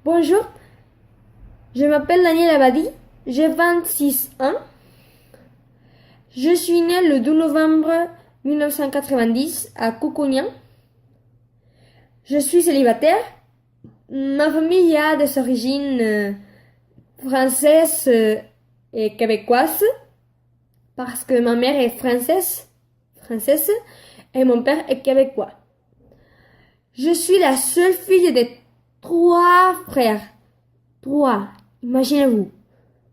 Bonjour, je m'appelle Daniel Abadi, j'ai 26 ans. Je suis né le 2 novembre 1990 à Kukunya. Je suis célibataire. Ma famille a des origines françaises et québécoises parce que ma mère est française et mon père est québécois. Je suis la seule fille de 3 frères. 3, imaginez-vous.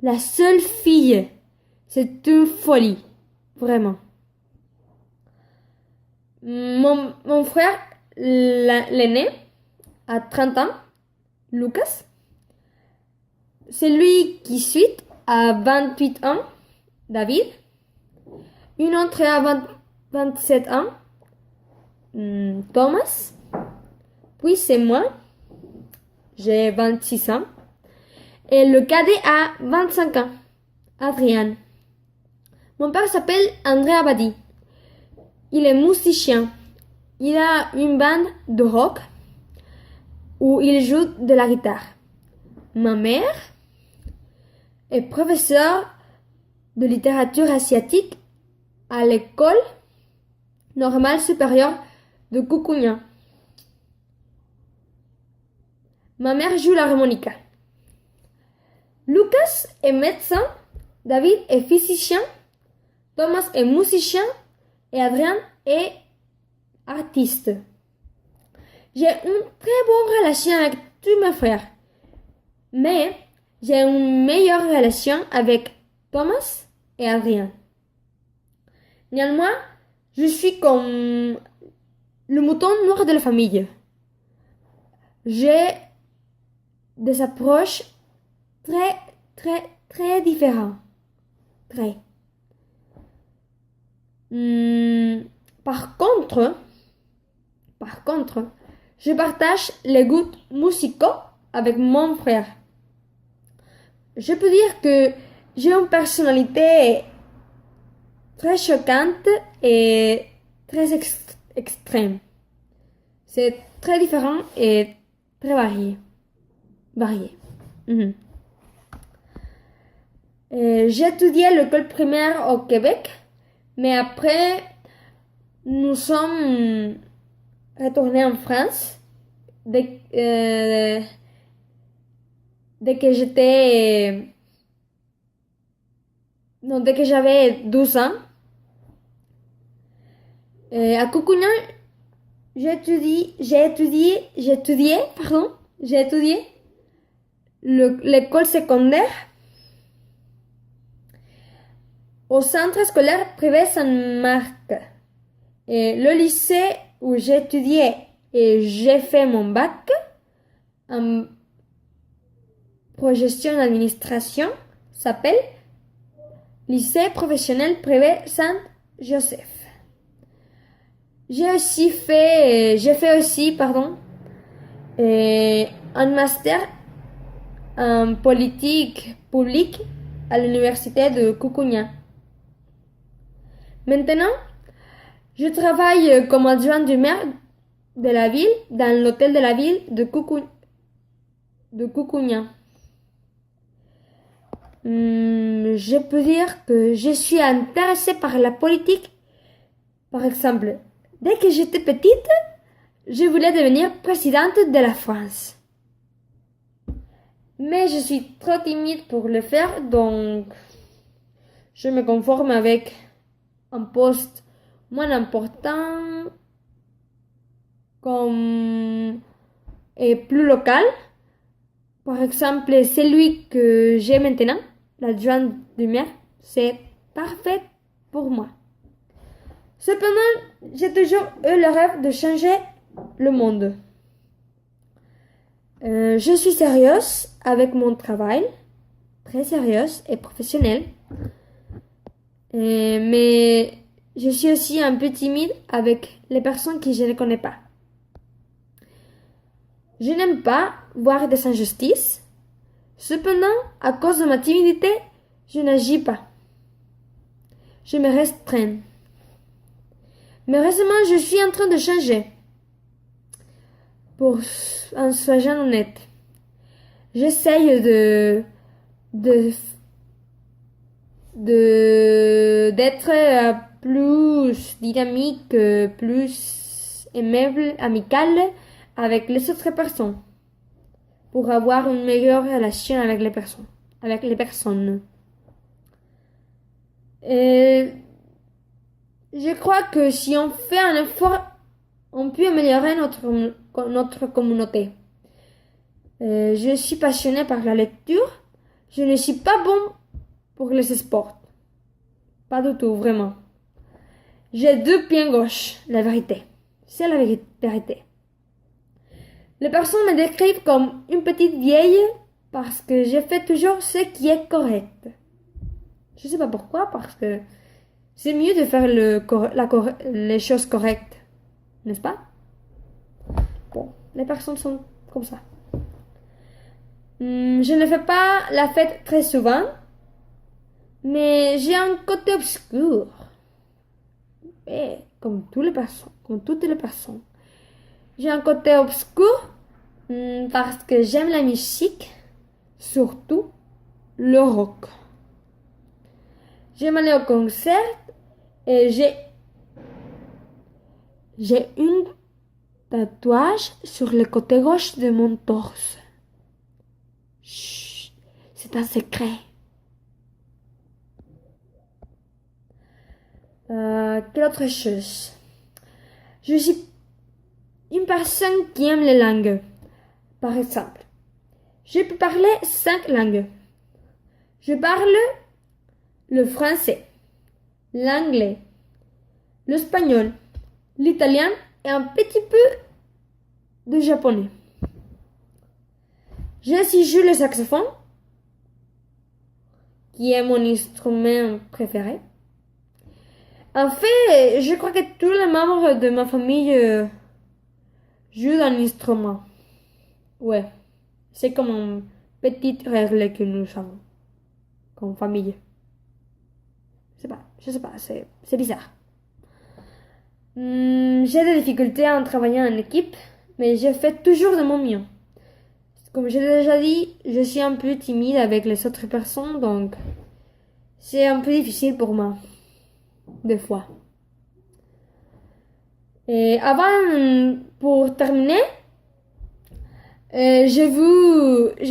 La seule fille. C'est une folie. Vraiment. Mon frère, l'aîné, a 30 ans, Lucas. Celui qui suit a 28 ans, David. Une autre a 27 ans, Thomas. Puis c'est moi, j'ai 26 ans. Et le cadet a 25 ans, Adrien. Mon père s'appelle André Abadi. Il est musicien. Il a une bande de rock où il joue de la guitare. Ma mère est professeure de littérature asiatique à l'école normale supérieure de Kukunya. Ma mère joue l'harmonica. Lucas est médecin, David est physicien, Thomas est musicien et Adrien est artiste. J'ai une très bonne relation avec tous mes frères, mais j'ai une meilleure relation avec Thomas et Adrien. Néanmoins, je suis comme le mouton noir de la famille. J'ai des approches très différentes. Très. Par contre, je partage les goûts musicaux avec mon frère. Je peux dire que j'ai une personnalité très choquante et très extrême. C'est très différent et très varié. J'ai étudié à l'école primaire au Québec, mais après, nous sommes retournés en France dès que j'avais 12 ans. À Kukunya, j'ai étudié l'école secondaire au centre scolaire privé Saint-Marc. Et le lycée où j'ai étudié et j'ai fait mon bac en gestion d'administration s'appelle Lycée professionnel privé Saint-Joseph. J'ai fait aussi un master en politique publique à l'université de Kukunya. Maintenant, je travaille comme adjoint du maire de la ville dans l'hôtel de la ville de Kukunya. Je peux dire que je suis intéressée par la politique. Par exemple, dès que j'étais petite, je voulais devenir présidente de la France. Mais je suis trop timide pour le faire, donc je me conforme avec un poste moins important et plus local. Par exemple, celui que j'ai maintenant, l'adjoint du maire, c'est parfait pour moi. Cependant, j'ai toujours eu le rêve de changer le monde. Je suis sérieuse avec mon travail, très sérieuse et professionnelle. Mais je suis aussi un peu timide avec les personnes que je ne connais pas. Je n'aime pas voir des injustices. Cependant, à cause de ma timidité, je n'agis pas. Je me restreins. Mais récemment, je suis en train de changer. En soyant honnête. j'essaye d'être plus dynamique, plus aimable, amicale avec les autres personnes pour avoir une meilleure relation avec les personnes. Et je crois que si on fait un effort, on peut améliorer notre communauté. Je suis passionnée par la lecture. Je ne suis pas bon pour les sports. Pas du tout, vraiment. J'ai 2 pieds gauches, la vérité. C'est la vérité. Les personnes me décrivent comme une petite vieille parce que je fais toujours ce qui est correct. Je sais pas pourquoi, parce que c'est mieux de faire les choses correctes, n'est-ce pas? Bon, les personnes sont comme ça. Je ne fais pas la fête très souvent, mais j'ai un côté obscur. Et comme toutes les personnes. J'ai un côté obscur parce que j'aime la musique, surtout le rock. J'aime aller au concert et j'ai un tatouage sur le côté gauche de mon torse. Chut, c'est un secret. Quelle autre chose? Je suis une personne qui aime les langues. Par exemple, je peux parler 5 langues. Je parle le français, l'anglais, l'espagnol, l'italien et un petit peu de japonais. Je aussi joue le saxophone, qui est mon instrument préféré. En fait, je crois que tous les membres de ma famille jouent un instrument. Ouais, c'est comme une petite règle que nous avons comme famille. Je sais pas, c'est bizarre. J'ai des difficultés en travaillant en équipe, mais je fais toujours de mon mieux. Comme j'ai déjà dit, je suis un peu timide avec les autres personnes, donc c'est un peu difficile pour moi, des fois. Et avant, pour terminer, je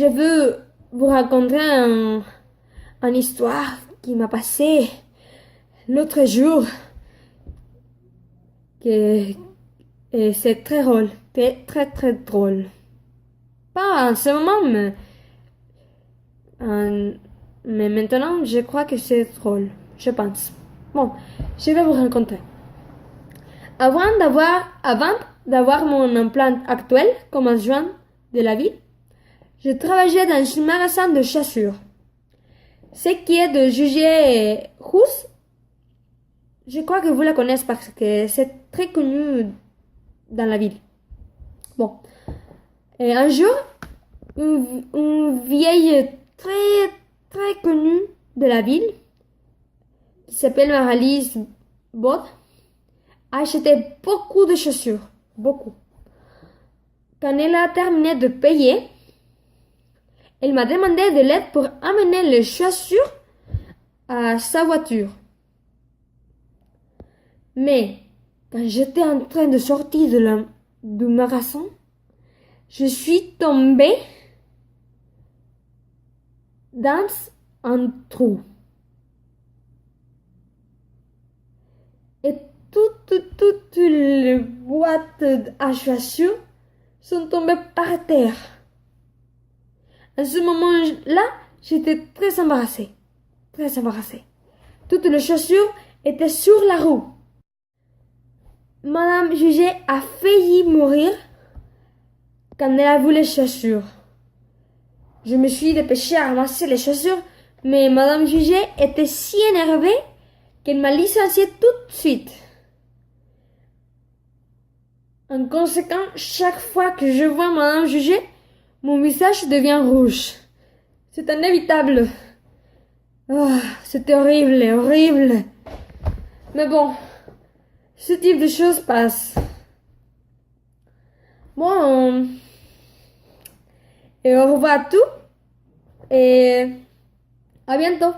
veux vous raconter une histoire qui m'a passé l'autre jour. Et c'est très drôle, très drôle. Pas en ce moment, mais maintenant, je crois que c'est drôle, je pense. Bon, je vais vous raconter. Avant d'avoir mon emploi actuel comme adjoint de la ville, je travaillais dans un magasin de chaussures. Ce qui est de juger Rousse, je crois que vous la connaissez parce que c'est très connu dans la ville. Bon. Et un jour, une vieille très connue de la ville, qui s'appelle Maralise Bod, a acheté beaucoup de chaussures. Beaucoup. Quand elle a terminé de payer, elle m'a demandé de l'aide pour amener les chaussures à sa voiture. Mais quand j'étais en train de sortir du magasin, je suis tombée dans un trou. Et toutes les boîtes à chaussures sont tombées par terre. À ce moment-là, j'étais très embarrassée. Très embarrassée. Toutes les chaussures étaient sur la roue. Madame Juget a failli mourir quand elle a vu les chaussures. Je me suis dépêchée à ramasser les chaussures, mais Madame Juget était si énervée qu'elle m'a licenciée tout de suite. En conséquence, chaque fois que je vois Madame Juget, mon visage devient rouge. C'est inévitable. Oh, c'était horrible. Mais bon, ce type de choses passe. Bon, et au revoir à tous. et à bientôt.